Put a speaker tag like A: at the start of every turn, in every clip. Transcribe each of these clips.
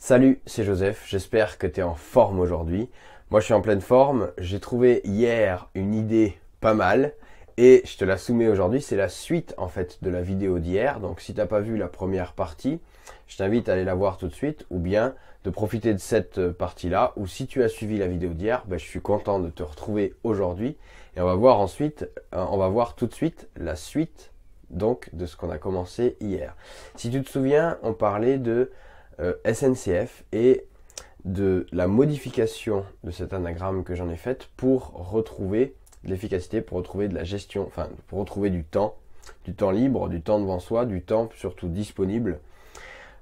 A: Salut, c'est Joseph, j'espère que tu es en forme aujourd'hui. Moi je suis en pleine forme, j'ai trouvé hier une idée pas mal et je te la soumets aujourd'hui. C'est la suite en fait de la vidéo d'hier. Donc si tu n'as pas vu la première partie, je t'invite à aller la voir tout de suite ou bien de profiter de cette partie-là. Ou si tu as suivi la vidéo d'hier, je suis content de te retrouver aujourd'hui et on va voir tout de suite la suite donc de ce qu'on a commencé hier. Si tu te souviens, on parlait de SNCF et de la modification de cet anagramme que j'en ai fait pour retrouver de l'efficacité, pour retrouver de la gestion, enfin pour retrouver du temps libre, du temps devant soi, du temps surtout disponible,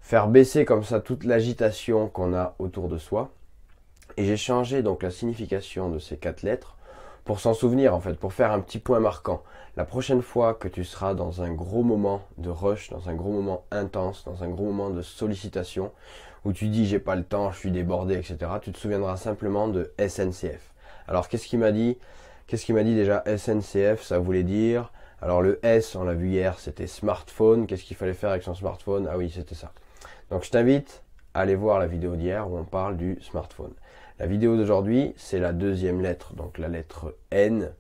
A: faire baisser comme ça toute l'agitation qu'on a autour de soi. Et j'ai changé donc la signification de ces 4 lettres pour s'en souvenir en fait, pour faire un petit point marquant. La prochaine fois que tu seras dans un gros moment de rush, dans un gros moment intense, dans un gros moment de sollicitation, où tu dis j'ai pas le temps, je suis débordé, etc., tu te souviendras simplement de SNCF. Alors qu'est-ce qu'il m'a dit déjà SNCF, ça voulait dire, alors le S, on l'a vu hier, c'était smartphone. Qu'est-ce qu'il fallait faire avec son smartphone? Ah oui, c'était ça. Donc je t'invite à aller voir la vidéo d'hier où on parle du smartphone. La vidéo d'aujourd'hui, c'est la deuxième lettre, donc la lettre N.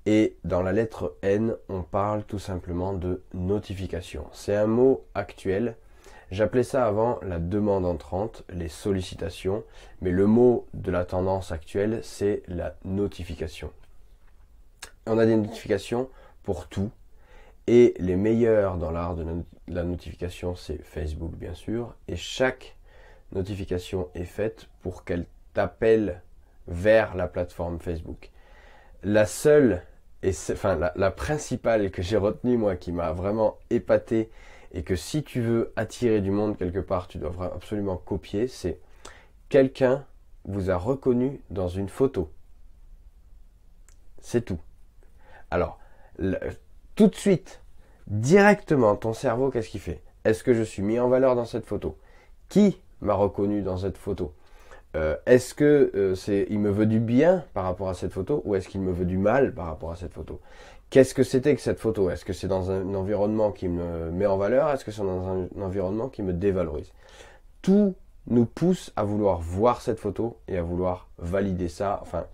A: Et dans la lettre N, on parle tout simplement de notification. C'est un mot actuel. J'appelais ça avant la demande entrante, les sollicitations. Mais le mot de la tendance actuelle, c'est la notification. On a des notifications pour tout. Et les meilleurs dans l'art de la notification, c'est Facebook, bien sûr. Et chaque notification est faite pour qu'elle t'appelle vers la plateforme Facebook. La seule, la principale que j'ai retenue, moi, qui m'a vraiment épaté, et que si tu veux attirer du monde quelque part, tu dois absolument copier, c'est quelqu'un vous a reconnu dans une photo. C'est tout. Alors, tout de suite, directement, ton cerveau, qu'est-ce qu'il fait? Est-ce que je suis mis en valeur dans cette photo? Qui m'a reconnu dans cette photo? Est-ce que il me veut du bien par rapport à cette photo ou est-ce qu'il me veut du mal par rapport à cette photo? Qu'est-ce que c'était que cette photo? Est-ce que c'est dans un environnement qui me met en valeur? Est-ce que c'est dans un environnement qui me dévalorise? Tout nous pousse à vouloir voir cette photo et à vouloir valider ça, enfin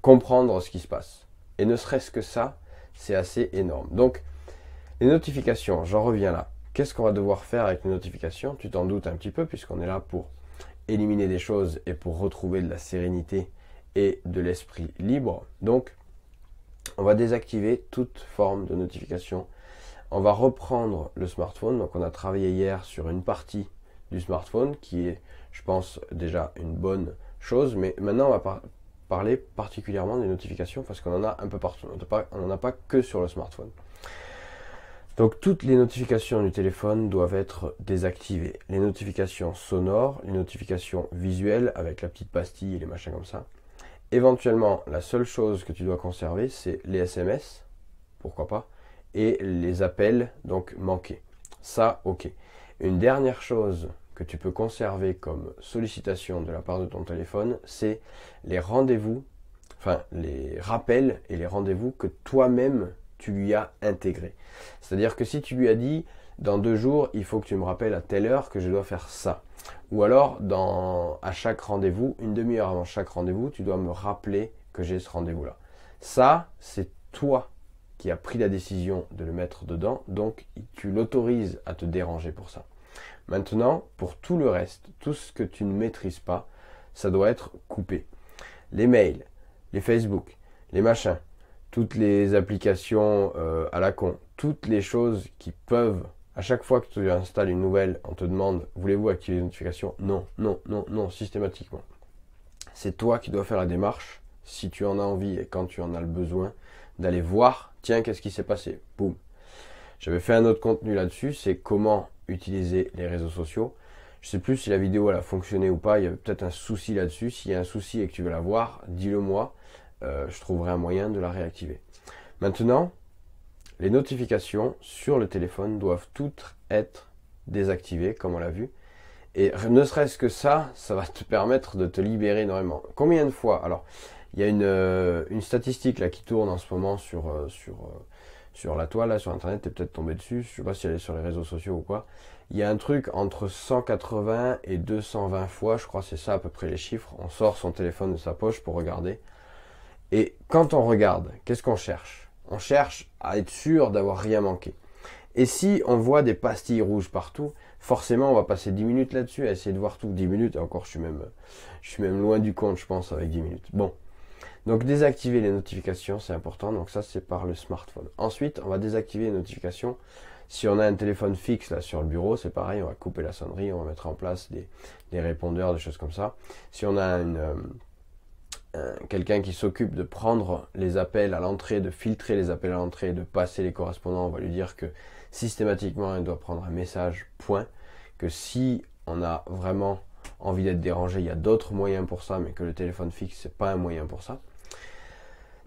A: comprendre ce qui se passe. Et ne serait-ce que ça, c'est assez énorme. Donc, les notifications, j'en reviens là. Qu'est-ce qu'on va devoir faire avec les notifications? Tu t'en doutes un petit peu puisqu'on est là pour éliminer des choses et pour retrouver de la sérénité et de l'esprit libre. Donc, on va désactiver toute forme de notification. On va reprendre le smartphone. Donc, on a travaillé hier sur une partie du smartphone qui est, je pense, déjà une bonne chose. Mais maintenant, on va parler particulièrement des notifications parce qu'on en a un peu partout. On n'en a pas que sur le smartphone. Donc toutes les notifications du téléphone doivent être désactivées. Les notifications sonores, les notifications visuelles avec la petite pastille et les machins comme ça. Éventuellement, la seule chose que tu dois conserver, c'est les SMS, pourquoi pas, et les appels donc manqués. Ça, ok. Une dernière chose que tu peux conserver comme sollicitation de la part de ton téléphone, c'est les rendez-vous, enfin les rappels et les rendez-vous que toi-même tu lui as intégré. C'est-à-dire que si tu lui as dit dans 2 jours, il faut que tu me rappelles à telle heure que je dois faire ça. Ou alors, à chaque rendez-vous, une demi-heure avant chaque rendez-vous, tu dois me rappeler que j'ai ce rendez-vous-là. Ça, c'est toi qui as pris la décision de le mettre dedans, donc tu l'autorises à te déranger pour ça. Maintenant, pour tout le reste, tout ce que tu ne maîtrises pas, ça doit être coupé. Les mails, les Facebook, les machins, toutes les applications à la con, toutes les choses qui peuvent, à chaque fois que tu installes une nouvelle, on te demande, voulez-vous activer les notifications? Non, non, non, non, systématiquement. C'est toi qui dois faire la démarche, si tu en as envie et quand tu en as le besoin, d'aller voir, tiens, qu'est-ce qui s'est passé? Boum. J'avais fait un autre contenu là-dessus, c'est comment utiliser les réseaux sociaux. Je ne sais plus si la vidéo elle a fonctionné ou pas, il y a peut-être un souci là-dessus. S'il y a un souci et que tu veux la voir, dis-le moi. Je trouverai un moyen de la réactiver. Maintenant, les notifications sur le téléphone doivent toutes être désactivées, comme on l'a vu. Et ne serait-ce que ça va te permettre de te libérer énormément. Combien de fois? Alors, il y a une statistique là qui tourne en ce moment sur sur la toile, là, sur internet, tu es peut-être tombé dessus, je sais pas si elle est sur les réseaux sociaux ou quoi. Il y a un truc entre 180 et 220 fois, je crois que c'est ça à peu près les chiffres, on sort son téléphone de sa poche pour regarder. Et quand on regarde, qu'est-ce qu'on cherche? On cherche à être sûr d'avoir rien manqué. Et si on voit des pastilles rouges partout, forcément on va passer 10 minutes là-dessus à essayer de voir tout. 10 minutes, et encore je suis même loin du compte je pense avec 10 minutes. Bon, donc désactiver les notifications c'est important, donc ça c'est par le smartphone. Ensuite on va désactiver les notifications. Si on a un téléphone fixe là sur le bureau, c'est pareil, on va couper la sonnerie, on va mettre en place des répondeurs, des choses comme ça. Si on a quelqu'un qui s'occupe de prendre les appels à l'entrée, de filtrer les appels à l'entrée, de passer les correspondants, on va lui dire que systématiquement il doit prendre un message point, que si on a vraiment envie d'être dérangé, il y a d'autres moyens pour ça, mais que le téléphone fixe c'est pas un moyen pour ça.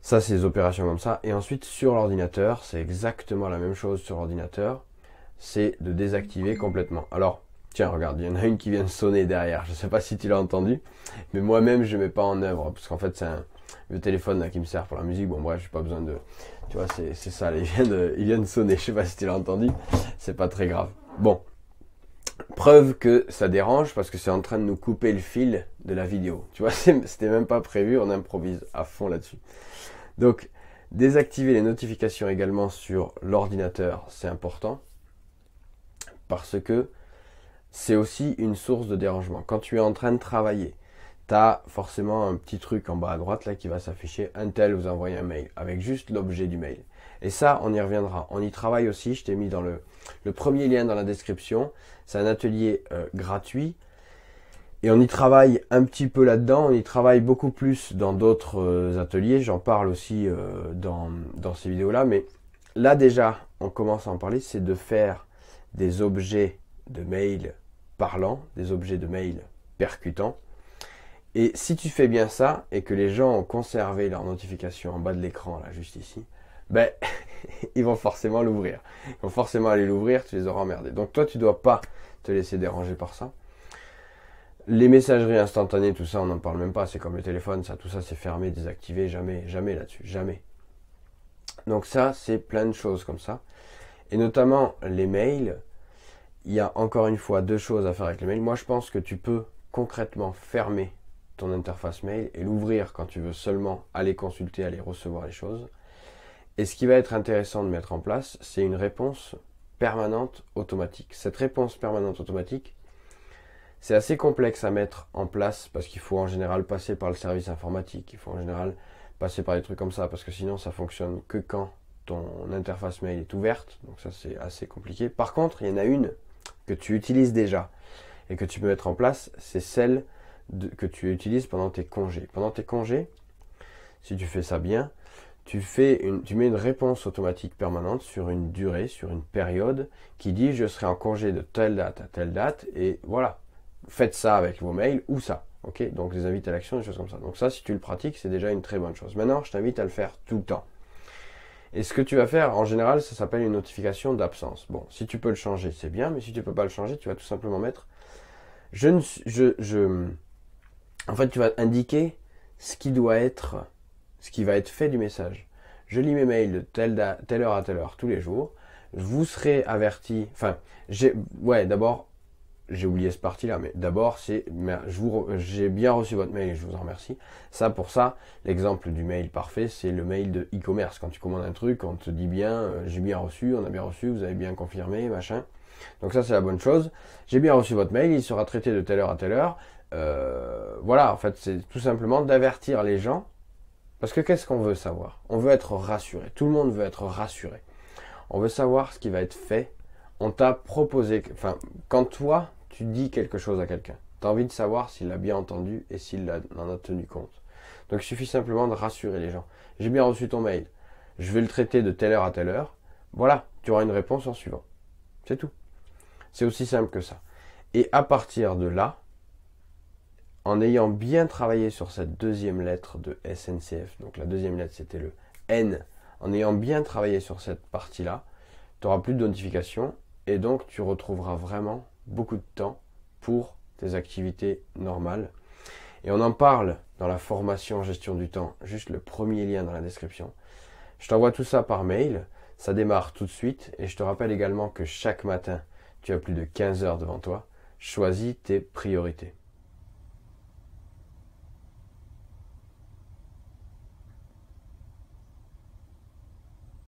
A: Ça c'est des opérations comme ça. Et ensuite sur l'ordinateur, c'est exactement la même chose sur l'ordinateur, c'est de désactiver complètement. Alors tiens, regarde, il y en a une qui vient de sonner derrière. Je ne sais pas si tu l'as entendu, mais moi-même, je ne mets pas en œuvre. Parce qu'en fait, c'est le téléphone là, qui me sert pour la musique. Bon, bref, je n'ai pas besoin de... Tu vois, c'est ça. Là, il vient de sonner. Je ne sais pas si tu l'as entendu. C'est pas très grave. Bon. Preuve que ça dérange parce que c'est en train de nous couper le fil de la vidéo. Tu vois, c'était même pas prévu. On improvise à fond là-dessus. Donc, désactiver les notifications également sur l'ordinateur, c'est important. Parce que c'est aussi une source de dérangement. Quand tu es en train de travailler, tu as forcément un petit truc en bas à droite là qui va s'afficher. Un tel vous envoie un mail avec juste l'objet du mail. Et ça, on y reviendra. On y travaille aussi. Je t'ai mis dans le premier lien dans la description. C'est un atelier gratuit. Et on y travaille un petit peu là-dedans. On y travaille beaucoup plus dans d'autres ateliers. J'en parle aussi dans ces vidéos-là. Mais là déjà, on commence à en parler. C'est de faire des objets de mail parlants, des objets de mail percutants. Et si tu fais bien ça et que les gens ont conservé leur notification en bas de l'écran, là juste ici, ben ils vont forcément l'ouvrir. Ils vont forcément aller l'ouvrir, tu les auras emmerdés. Donc toi tu dois pas te laisser déranger par ça. Les messageries instantanées, tout ça, on n'en parle même pas, c'est comme le téléphone, ça, tout ça c'est fermé, désactivé, jamais là-dessus, jamais. Donc ça, c'est plein de choses comme ça. Et notamment les mails. Il y a encore une fois deux choses à faire avec les mails. Moi, je pense que tu peux concrètement fermer ton interface mail et l'ouvrir quand tu veux seulement aller consulter, aller recevoir les choses. Et ce qui va être intéressant de mettre en place, c'est une réponse permanente automatique. Cette réponse permanente automatique, c'est assez complexe à mettre en place parce qu'il faut en général passer par le service informatique. Il faut en général passer par des trucs comme ça parce que sinon, ça fonctionne que quand ton interface mail est ouverte. Donc ça, c'est assez compliqué. Par contre, il y en a une que tu utilises déjà et que tu peux mettre en place, c'est celle que tu utilises pendant tes congés. Pendant tes congés, si tu fais ça bien, tu mets une réponse automatique permanente sur une durée, sur une période qui dit je serai en congé de telle date à telle date et voilà. Faites ça avec vos mails ou ça. Ok, donc les invites à l'action, des choses comme ça. Donc ça, si tu le pratiques, c'est déjà une très bonne chose. Maintenant, je t'invite à le faire tout le temps. Et ce que tu vas faire, en général, ça s'appelle une notification d'absence. Bon, si tu peux le changer, c'est bien, mais si tu ne peux pas le changer, tu vas tout simplement mettre... En fait, tu vas indiquer ce qui doit être, ce qui va être fait du message. Je lis mes mails de telle heure à telle heure tous les jours. Vous serez averti... Enfin, d'abord, j'ai oublié ce parti-là, mais d'abord, j'ai bien reçu votre mail et je vous en remercie. Pour ça, l'exemple du mail parfait, c'est le mail de e-commerce. Quand tu commandes un truc, on te dit bien, j'ai bien reçu, on a bien reçu, vous avez bien confirmé, machin. Donc ça, c'est la bonne chose. J'ai bien reçu votre mail, il sera traité de telle heure à telle heure. Voilà, en fait, c'est tout simplement d'avertir les gens. Parce que qu'est-ce qu'on veut savoir? On veut être rassuré. Tout le monde veut être rassuré. On veut savoir ce qui va être fait. On t'a proposé, enfin, quand toi, tu dis quelque chose à quelqu'un, tu as envie de savoir s'il l'a bien entendu et s'il en a tenu compte. Donc il suffit simplement de rassurer les gens. J'ai bien reçu ton mail, je vais le traiter de telle heure à telle heure. Voilà, tu auras une réponse en suivant. C'est tout. C'est aussi simple que ça. Et à partir de là, en ayant bien travaillé sur cette deuxième lettre de SNCF, donc la deuxième lettre c'était le N, en ayant bien travaillé sur cette partie-là, tu n'auras plus de notifications et donc tu retrouveras vraiment beaucoup de temps pour tes activités normales. Et on en parle dans la formation gestion du temps, juste le premier lien dans la description. Je t'envoie tout ça par mail. Ça démarre tout de suite et je te rappelle également que chaque matin, tu as plus de 15 heures devant toi. Choisis tes priorités.